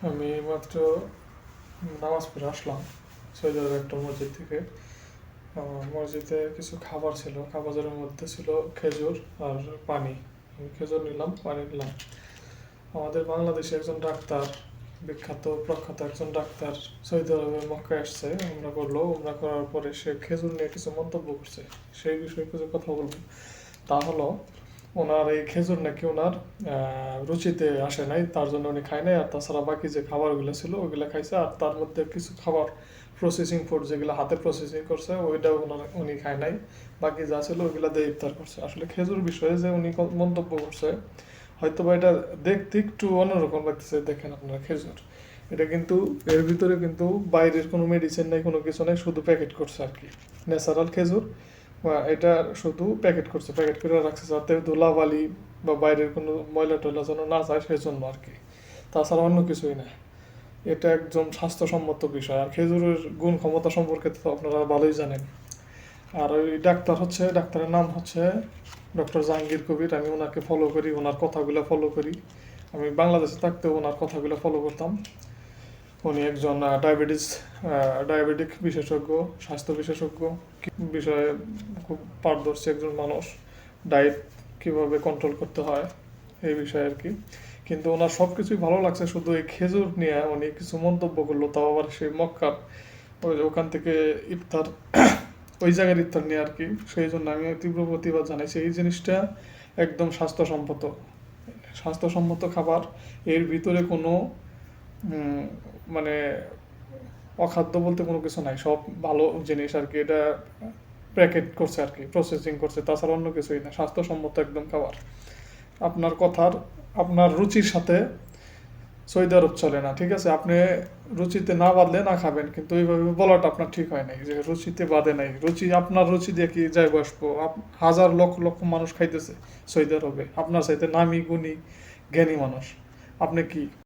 আমি মাত্র নামাজ পড়ে আসলাম সৌদি আরবের একটা মসজিদ থেকে। মসজিদে কিছু খাবার ছিল, খাবারের মধ্যে ছিল খেজুর আর পানি। আমি খেজুর নিলাম, পানি নিলাম। আমাদের বাংলাদেশে একজন ডাক্তার, বিখ্যাত প্রখ্যাত একজন ডাক্তার সৌদি আরবের মক্কায় আসছে, উমরা করলো। উমরা করার পরে সে খেজুর নিয়ে কিছু মন্তব্য করছে। সেই বিষয়ে কিছু কথা বলবো। তা হলো, ওনার এই খেজুর নাকি ওনার রুচিতে আসে নাই, তার জন্য উনি খায় নাই। আর তাছাড়া বাকি যে খাবারগুলো ছিল ওইগুলো খাইছে। আর তার মধ্যে কিছু খাবার প্রসেসিং ফুড, যেগুলো হাতে প্রসেসিং করছে, ওইটাও উনি খায় নাই। বাকি যা ছিল ওইগুলো দিয়ে ইফতার করছে। আসলে খেজুর বিষয়ে যে উনি মন্তব্য করছে, হয়তো বা এটা দেখতে একটু অন্যরকম লাগতেছে। দেখেন আপনারা, খেজুর এটা কিন্তু, এর ভিতরে কিন্তু বাইরের কোনো মেডিসিন নেই, কোনো কিছু নেই, শুধু প্যাকেট করছে আর কি। ন্যাচারাল খেজুর, এটা শুধু প্যাকেট করছে, প্যাকেট করে রাখছে যাতে ধুলাবালি বা বাইরের কোনো ময়লা টয়লা যেন না যায়, সেই জন্য আর কি। তাছাড়া অন্য কিছুই না। এটা একদম স্বাস্থ্যসম্মত বিষয়। আর খেজুরের গুণ ক্ষমতা সম্পর্কে তো আপনারা ভালোই জানেন। আর ওই ডাক্তারের নাম হচ্ছে ডক্টর জাহাঙ্গীর কবির। আমি ওনাকে ফলো করি, ওনার কথাগুলো ফলো করি। আমি বাংলাদেশে থাকতেও ওনার কথাগুলো ফলো করতাম। উনি একজন ডায়াবেটিক বিশেষজ্ঞ, স্বাস্থ্য বিশেষজ্ঞ বিষয়ে খুব পারদর্শী একজন মানুষ। ডায়েট কীভাবে কন্ট্রোল করতে হয় এই বিষয়ে আর কি। কিন্তু ওনার সব কিছুই ভালো লাগছে, শুধু এই খেজুর নিয়ে উনি কিছু মন্তব্য করলো, তাও আবার সেই মক্কার ওখান থেকে ইফতার, ওই জায়গার ইফতার নিয়ে আর কি। সেই জন্য আমি তীব্র প্রতিবাদ জানাইছি। এই জিনিসটা একদম স্বাস্থ্যসম্মত খাবার। এর ভিতরে কোনো মানে অখাদ্য বলতে কোনো কিছু নাই, সব ভালো জিনিস আর কি। এটা প্যাকেট করছে আর কি, প্রসেসিং করছে, তাছাড়া অন্য কিছুই না। স্বাস্থ্যসম্মত একদম খাবার। আপনার রুচির সাথে সৌদি আরব চলে না, ঠিক আছে? আপনি রুচিতে না বাঁধলে না খাবেন, কিন্তু এইভাবে বলাটা আপনার ঠিক হয় নাই যে রুচিতে বাঁধে নাই। আপনার রুচি দিয়ে কি যাই বসবো? হাজার লক্ষ লক্ষ মানুষ খাইতেছে সৌদি আরবে, আপনার চাইতে নামি গুণী জ্ঞানী মানুষ। আপনি কি